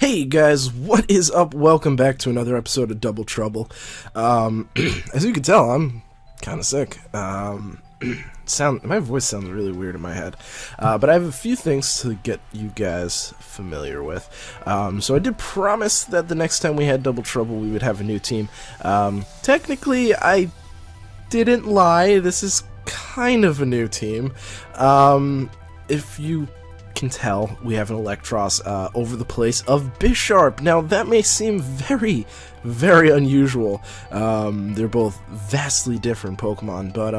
Hey guys, what is up? Welcome back to another episode of Double Trouble. As you can tell, I'm kind of sick. My voice sounds really weird in my head. But I have a few things to get you guys familiar with. So I did promise that the next time we had Double Trouble, we would have a new team. Technically, I didn't lie. This is kind of a new team. If you can tell, we have an Electros over the place of Bisharp. Now that may seem very, very unusual. They're both vastly different Pokemon, but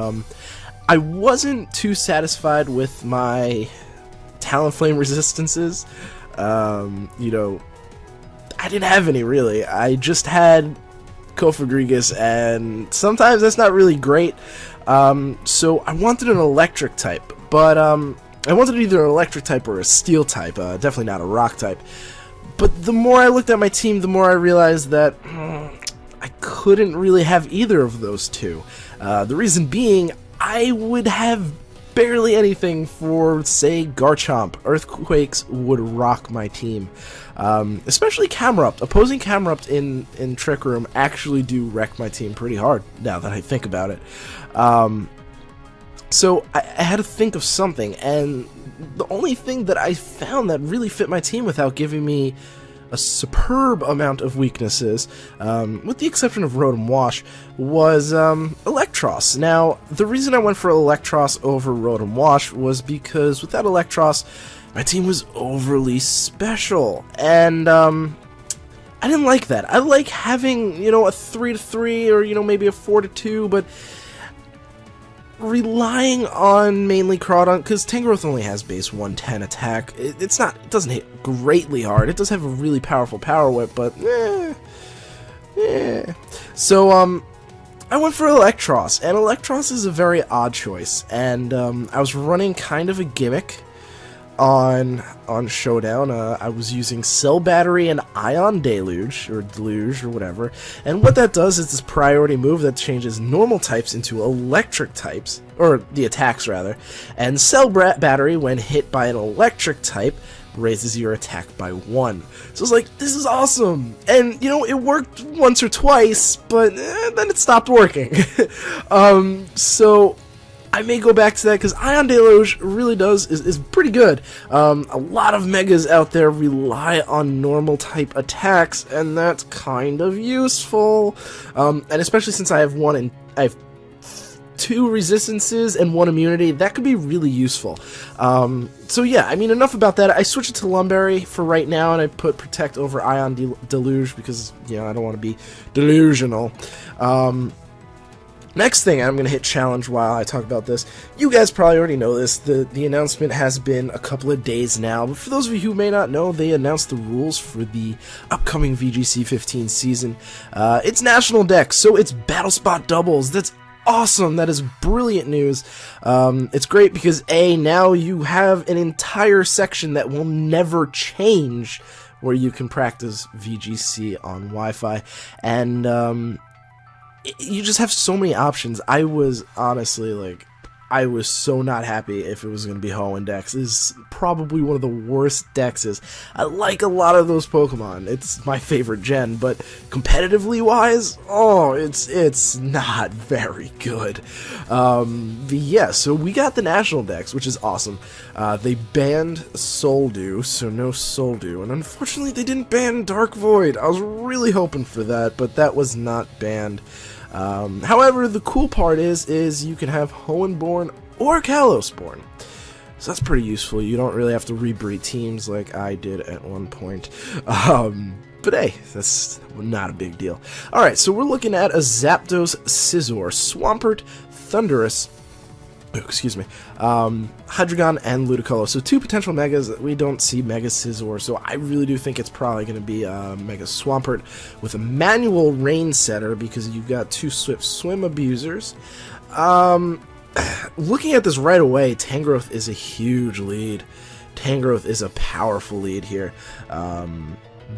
I wasn't too satisfied with my Talonflame resistances. You know, I didn't have any really. I just had Kofagrigus, and sometimes that's not really great. So I wanted an electric type, but I wanted either an electric type or a steel type, definitely not a rock type. But the more I looked at my team, the more I realized that I couldn't really have either of those two. The reason being, I would have barely anything for, say, Garchomp. Earthquakes would rock my team. Especially Camerupt. Opposing Camerupt in Trick Room actually do wreck my team pretty hard, now that I think about it. So I had to think of something, and the only thing that I found that really fit my team without giving me a superb amount of weaknesses, with the exception of Rotom Wash, was Electros. Now, the reason I went for Electros over Rotom Wash was because without Electros, my team was overly special, and I didn't like that. I like having, you know, a 3-3 or, you know, maybe a 4-2, but relying on mainly Crawdon, because Tangrowth only has base 110 attack. It doesn't hit greatly hard. It does have a really powerful Power Whip, but So I went for Electros, and Electros is a very odd choice. And I was running kind of a gimmick on Showdown. I was using Cell Battery and Ion Deluge, or whatever, and what that does is this priority move that changes normal types into electric types, or the attacks rather, and Cell Battery, when hit by an electric type, raises your attack by 1. So I was like, this is awesome, and you know, it worked once or twice, but then it stopped working. So I may go back to that, because Ion Deluge really is pretty good. A lot of Megas out there rely on normal type attacks, and that's kind of useful. And especially since I have 2 resistances and 1 immunity, that could be really useful. So yeah, I mean, enough about that. I switched it to Lumberry for right now, and I put Protect over Ion Deluge because, you know, I don't want to be delusional. Next thing, I'm going to hit challenge while I talk about this. You guys probably already know this. The announcement has been a couple of days now, but for those of you who may not know, they announced the rules for the upcoming VGC 15 season. It's National Dex, so it's Battle Spot doubles. That's awesome. That is brilliant news. It's great because, A, now you have an entire section that will never change where you can practice VGC on Wi-Fi, and you just have so many options. I was honestly, like, I was so not happy if it was going to be Hoenn Dex. This is probably one of the worst Dexes. I like a lot of those Pokemon. It's my favorite gen, but competitively wise, oh, it's not very good. Yeah, so we got the National Dex, which is awesome. They banned Soldew, so no Soldew, and unfortunately they didn't ban Dark Void. I was really hoping for that, but that was not banned. However, the cool part is you can have Hoenn-born or Kalos-born. So that's pretty useful. You don't really have to rebreed teams like I did at one point. But hey, that's not a big deal. Alright, so we're looking at a Zapdos, Scizor, Swampert, Thundurus, Hydreigon, and Ludicolo. So 2 potential Megas. We don't see Mega Scizor, so I really do think it's probably going to be Mega Swampert with a manual Rain Setter, because you've got 2 Swift Swim Abusers. Looking at this right away, Tangrowth is a huge lead. Tangrowth is a powerful lead here.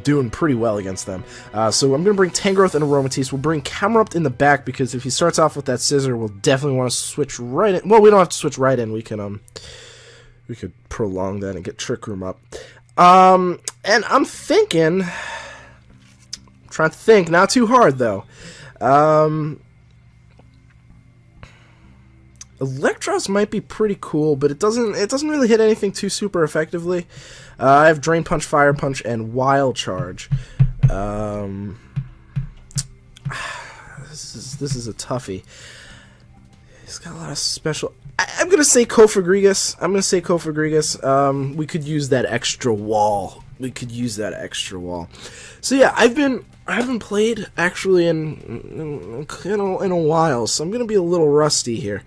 Doing pretty well against them. So I'm going to bring Tangrowth and Aromatisse. We'll bring Camerupt in the back, because if he starts off with that Scissor, we'll definitely want to switch right in. Well, we don't have to switch right in. We could prolong that and get Trick Room up. And I'm thinking, trying to think, not too hard though. Electros might be pretty cool, but it doesn't really hit anything too super effectively. I have Drain Punch, Fire Punch, and Wild Charge. This is a toughie. He's got a lot of special. I'm gonna say Kofagrigus. We could use that extra wall. So yeah, I haven't played actually in a while, so I'm gonna be a little rusty here.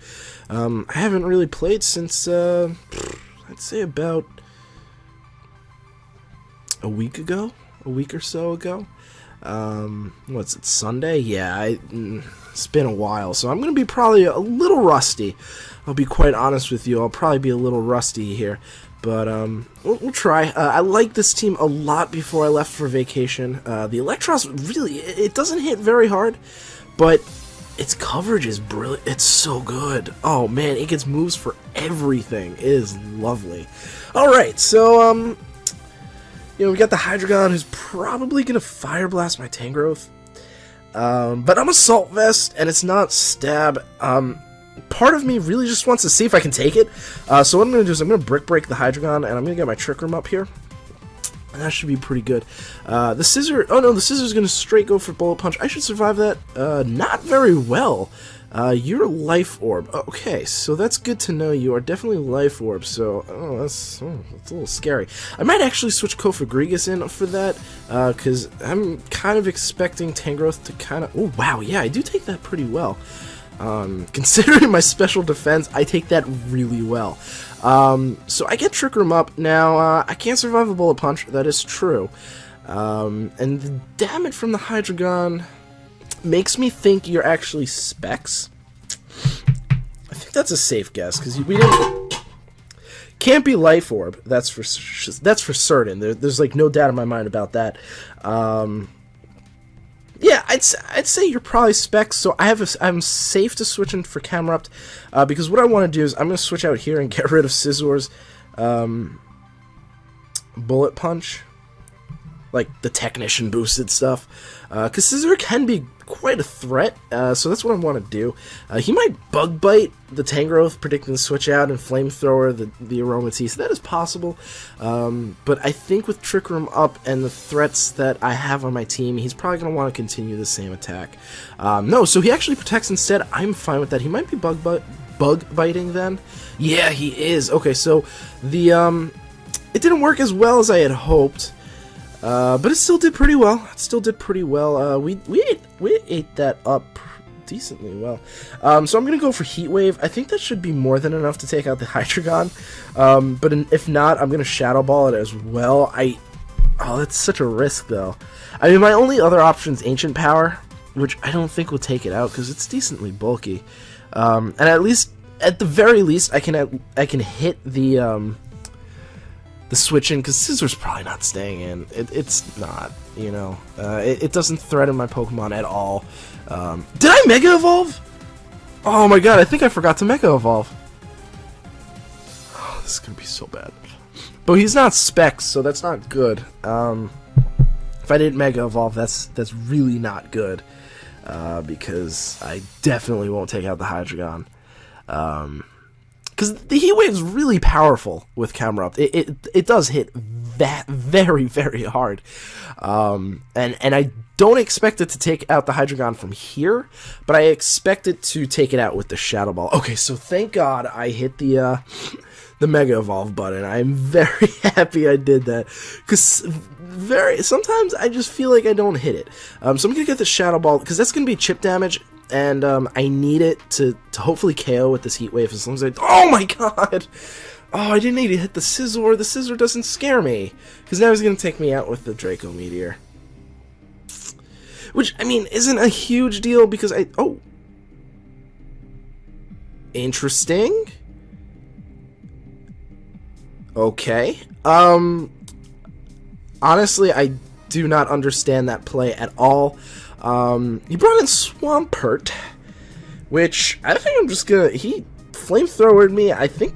I haven't really played since I'd say about a week or so ago. What's it, Sunday? Yeah, it's been a while, so I'm gonna be probably a little rusty. I'll be quite honest with you. I'll probably be a little rusty here, but we'll try. I liked this team a lot before I left for vacation. The Electros really, it doesn't hit very hard, but its coverage is brilliant. It's so good. Oh man, it gets moves for everything. It is lovely. All right, so we got the Hydreigon, who's probably gonna Fire Blast my Tangrowth. But I'm Assault Vest, and it's not Stab. Part of me really just wants to see if I can take it. So what I'm going to do is I'm going to Brick Break the Hydreigon, and I'm going to get my Trick Room up here. And that should be pretty good. The Scissor... Oh no, the Scissor's going to straight go for Bullet Punch. I should survive that. Not very well. You're Life Orb. Okay, so that's good to know. You are definitely Life Orb, so... that's a little scary. I might actually switch Kofagrigus in for that, because I'm kind of expecting Tangrowth to kind of... Oh, wow, yeah, I do take that pretty well. Considering my special defense, I take that really well. So I get Trick Room up. Now, I can't survive a Bullet Punch, that is true. And the damage from the Hydreigon makes me think you're actually Specs. I think that's a safe guess, because we didn't... Can't be Life Orb, that's for certain. There's like no doubt in my mind about that. Yeah, I'd say you're probably Specs, so I'm safe to switch in for Camerupt, because what I want to do is I'm going to switch out here and get rid of Scissor's Bullet Punch, like the Technician boosted stuff, because Scissor can be quite a threat, so that's what I want to do. He might Bug Bite the Tangrowth, predicting the switch out, and Flamethrower the Aromatisse. That is possible, but I think with Trick Room up and the threats that I have on my team, he's probably going to want to continue the same attack. No, so he actually protects instead. I'm fine with that. He might be Bug Biting then. Yeah, he is. Okay, so the it didn't work as well as I had hoped. But it still did pretty well. We ate that up decently well. So I'm gonna go for Heat Wave. I think that should be more than enough to take out the Hydreigon. But if not, I'm gonna Shadow Ball it as well. Oh, that's such a risk though. I mean, my only other option is Ancient Power, which I don't think will take it out because it's decently bulky. And at the very least, I can hit the switch in, because Scissor's probably not staying in. It's not, it doesn't threaten my Pokemon at all. Did I Mega Evolve? Oh my god, I think I forgot to Mega Evolve. Oh, this is gonna be so bad. But he's not Specs, so that's not good. If I didn't Mega Evolve, that's really not good. Because I definitely won't take out the Hydreigon. Because the Heat Wave is really powerful with Camerupt. It does hit that very, very hard. And I don't expect it to take out the Hydreigon from here, but I expect it to take it out with the Shadow Ball. Okay, so thank God I hit the Mega Evolve button. I'm very happy I did that, because sometimes I just feel like I don't hit it. So I'm going to get the Shadow Ball, because that's going to be chip damage, and I need it to hopefully KO with this Heat Wave as long as oh my god! Oh, I didn't need to hit the Scizor. The Scizor doesn't scare me, because now he's going to take me out with the Draco Meteor. Which, I mean, isn't a huge deal, because oh. Interesting. Okay. Honestly, I do not understand that play at all. He brought in Swampert, which I think I'm just gonna... He Flamethrowered me. I think...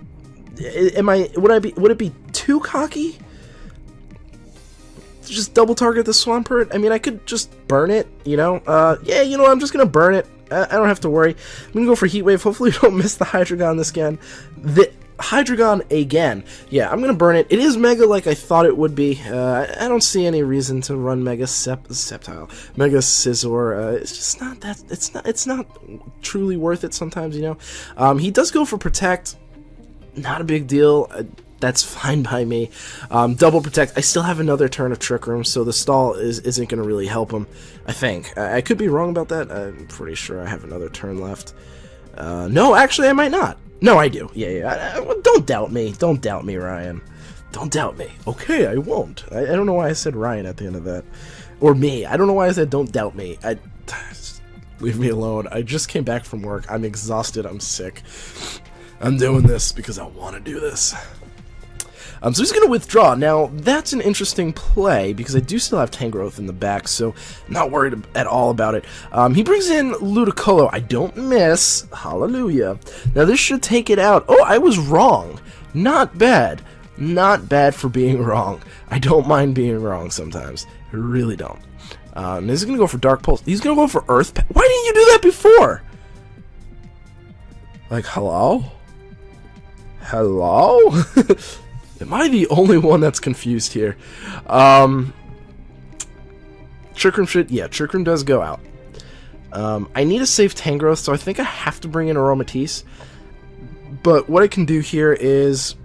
would it be too cocky just double target the Swampert? I mean, I could just burn it, you know? Yeah, you know what? I'm just gonna burn it. I don't have to worry. I'm gonna go for Heat Wave. Hopefully we don't miss the Hydreigon this again. The Hydreigon again. Yeah, I'm gonna burn it. It is Mega like I thought it would be. I don't see any reason to run Mega Sceptile, Mega Scizor. It's just not that. It's not truly worth it sometimes, you know. He does go for Protect. Not a big deal. That's fine by me. Double Protect. I still have another turn of Trick Room, so the stall isn't going to really help him, I think. I could be wrong about that. I'm pretty sure I have another turn left. No, actually, I might not. No, I do. Yeah. Don't doubt me. Don't doubt me, Ryan. Don't doubt me. Okay, I won't. I don't know why I said Ryan at the end of that. Or me. I don't know why I said don't doubt me. Leave me alone. I just came back from work. I'm exhausted. I'm sick. I'm doing this because I want to do this. So he's going to withdraw. Now, that's an interesting play, because I do still have Tangrowth in the back, so not worried at all about it. He brings in Ludicolo. I don't miss. Hallelujah. Now, this should take it out. Oh, I was wrong. Not bad. Not bad for being wrong. I don't mind being wrong sometimes. I really don't. He's going to go for Dark Pulse. He's going to go for Earth. Why didn't you do that before? Like, hello? Hello? Am I the only one that's confused here? Trick Room should... Yeah, Trick Room does go out. I need to save Tangrowth, so I think I have to bring in Aromatisse. But what I can do here is...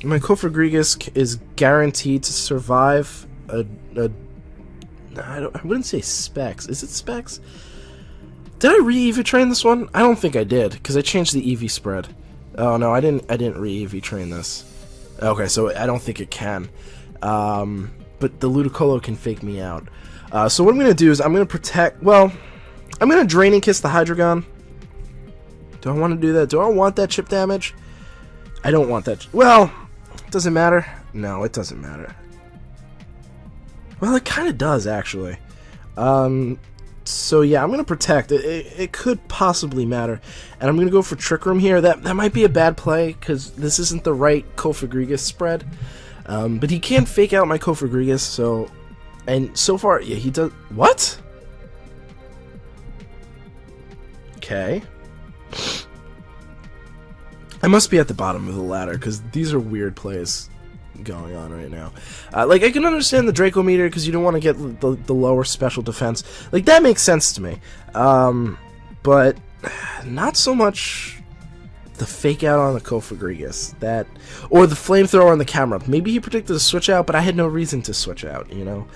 My Cofagrigus is guaranteed to survive I wouldn't say Specs. Is it Specs? Did I re-EV train this one? I don't think I did, because I changed the EV spread. Oh, no, I didn't re-EV train this. Okay, so I don't think it can. But the Ludicolo can fake me out. So what I'm going to do is I'm going to protect... Well, I'm going to Draining Kiss the Hydreigon. Do I want to do that? Do I want that chip damage? I don't want that... Well, does it matter? No, it doesn't matter. Well, it kind of does, actually. So yeah, I'm going to protect. It could possibly matter. And I'm going to go for Trick Room here. That might be a bad play, because this isn't the right Cofagrigus spread. But he can fake out my Cofagrigus, so... And so far, yeah, he does... What? Okay. I must be at the bottom of the ladder, because these are weird plays going on right now. Like, I can understand the Draco Meter, because you don't want to get the lower special defense. Like, that makes sense to me. But not so much the fake out on the Cofagrigus. That, or the flamethrower on the camera. Maybe he predicted a switch out, but I had no reason to switch out, you know?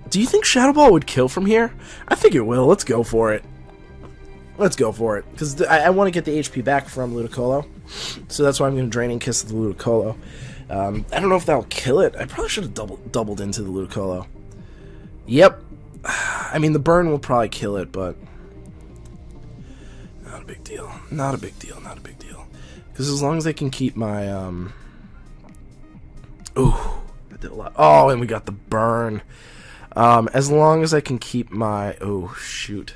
Do you think Shadow Ball would kill from here? I think it will. Let's go for it. Let's go for it, because I want to get the HP back from Ludicolo. So that's why I'm going to Draining Kiss the Ludicolo. I don't know if that'll kill it. I probably should have doubled into the Ludicolo. Yep. I mean, the burn will probably kill it, but... Not a big deal. Not a big deal. Not a big deal. Because as long as I can keep my... Ooh, I did a lot. Oh, and we got the burn. As long as I can keep my... Oh, shoot.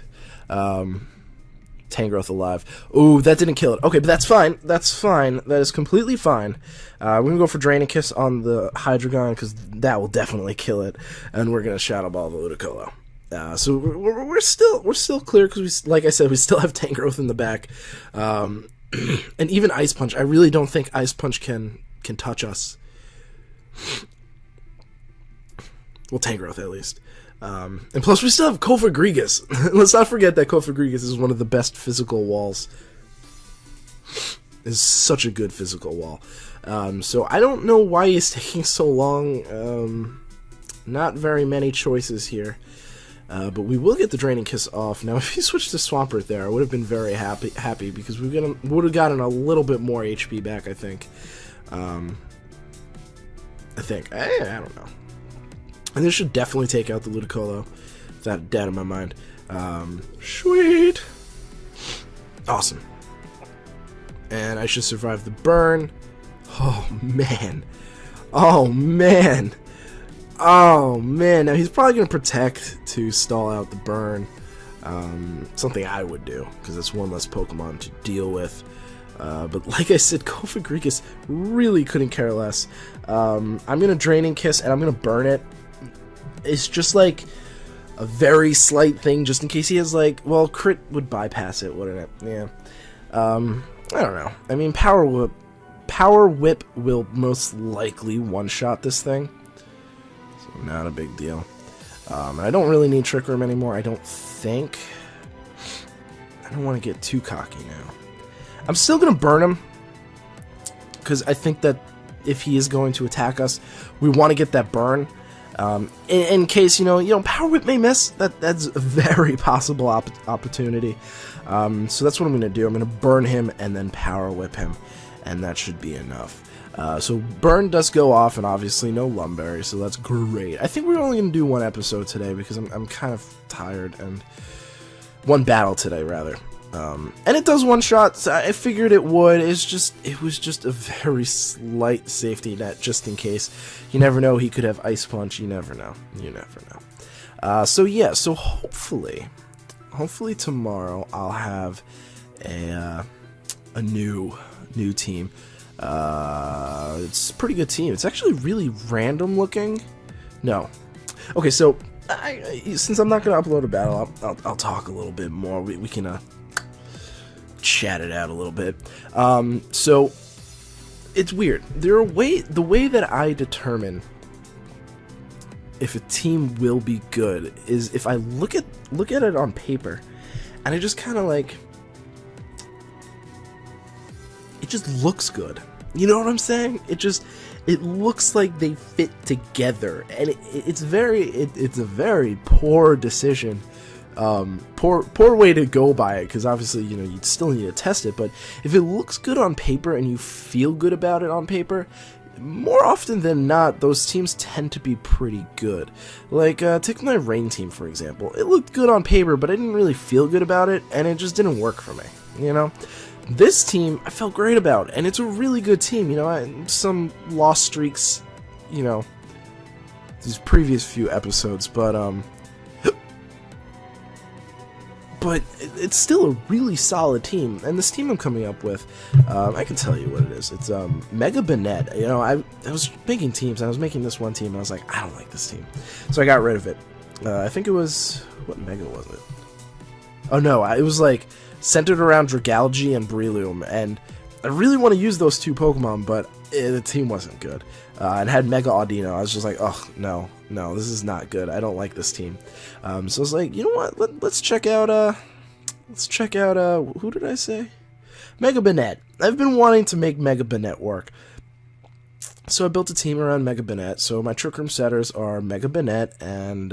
Tangrowth alive. Ooh, that didn't kill it. Okay, but that's fine. That's fine. That is completely fine. We're going to go for Draining Kiss on the Hydreigon, because that will definitely kill it. And we're going to Shadow Ball the Ludicolo. So we're still clear, because, like I said, we still have Tangrowth in the back. And even Ice Punch. I really don't think Ice Punch can touch us. Well, Tangrowth, at least. And plus, we still have Cofagrigus. Let's not forget that Cofagrigus is one of the best physical walls. Is such a good physical wall. So I don't know why he's taking so long. Not very many choices here. But we will get the Draining Kiss off. Now, if he switched to Swampert there, I would have been very happy because we would have gotten a little bit more HP back, I think. I don't know. And this should definitely take out the Ludicolo. Without a doubt in my mind. Sweet! Awesome. And I should survive the burn. Oh, man. Oh, man. Oh, man. Now, he's probably going to protect to stall out the burn. Something I would do, because it's one less Pokemon to deal with. But like I said, Kofagrigus really couldn't care less. I'm going to Draining Kiss, and I'm going to burn it. It's just like a very slight thing, just in case he has like, well, crit would bypass it, wouldn't it? Yeah. I don't know. I mean, Power Whip will most likely one-shot this thing. So not a big deal. I don't really need Trick Room anymore, I don't think. I don't want to get too cocky now. I'm still going to burn him, because I think that if he is going to attack us, we want to get that burn. In case, you know, Power Whip may miss, that's a very possible opportunity. So that's what I'm going to do. I'm going to burn him and then Power Whip him, and that should be enough. So burn does go off, and obviously no Lumberry, so that's great. I think we're only going to do one episode today, because I'm kind of tired, and one battle today, rather. And it does one shot, so I figured it would. It was just a very slight safety net, just in case. You never know, he could have Ice Punch, you never know. So yeah, so hopefully tomorrow I'll have a new team. It's a pretty good team. It's actually really random looking. No. Okay, so since I'm not going to upload a battle, I'll talk a little bit more. We can chat it out a little bit. So it's weird. The way that I determine if a team will be good is if I look at it on paper, and I just kind of like, it just looks good. You know what I'm saying? It looks like they fit together, and it's a very poor decision. Poor way to go by it, because obviously, you still need to test it, but if it looks good on paper and you feel good about it on paper, more often than not, those teams tend to be pretty good. Like, take my Rain team, for example. It looked good on paper, but I didn't really feel good about it, and it just didn't work for me, This team, I felt great about, and it's a really good team, some lost streaks, these previous few episodes, but it's still a really solid team, and this team I'm coming up with, I can tell you what it is. It's Mega Banette. I was making teams, and I was making this one team, and I was like, I don't like this team, so I got rid of it. I think it was, what Mega was it? Oh no, it was like centered around Dragalge and Breloom, and I really want to use those two Pokemon, but the team wasn't good. And had Mega Audino. I was just like, oh no, this is not good. I don't like this team. So I was like, you know what? Let's check out. Who did I say? Mega Banette. I've been wanting to make Mega Banette work, so I built a team around Mega Banette. So my Trick Room setters are Mega Banette and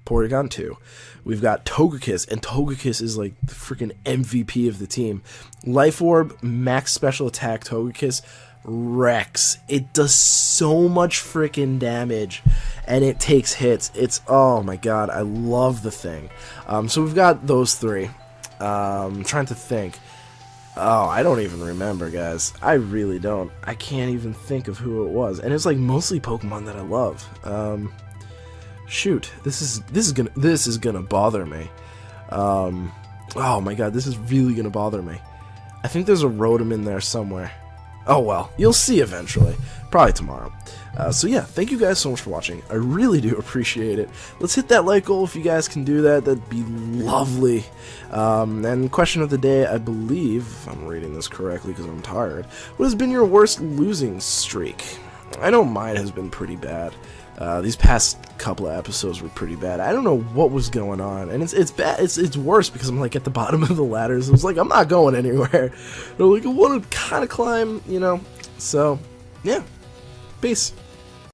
Porygon 2. We've got Togekiss, and Togekiss is like the freaking MVP of the team. Life Orb, max special attack Togekiss wrecks. It does so much freaking damage, and it takes hits. Oh my god, I love the thing. So we've got those three. I'm trying to think. Oh, I don't even remember, guys. I really don't. I can't even think of who it was, and it's like mostly Pokemon that I love. Shoot, this is gonna bother me. Oh my god, this is really gonna bother me. I think there's a Rotom in there somewhere. Oh well, you'll see eventually. Probably tomorrow. So yeah, thank you guys so much for watching. I really do appreciate it. Let's hit that like goal if you guys can do that. That'd be lovely. And question of the day, I believe, if I'm reading this correctly because I'm tired, what has been your worst losing streak? I know mine has been pretty bad. These past couple of episodes were pretty bad. I don't know what was going on, and it's bad. It's worse because I'm like at the bottom of the ladders. It was like I'm not going anywhere. They're like I want to kind of climb, So yeah, peace.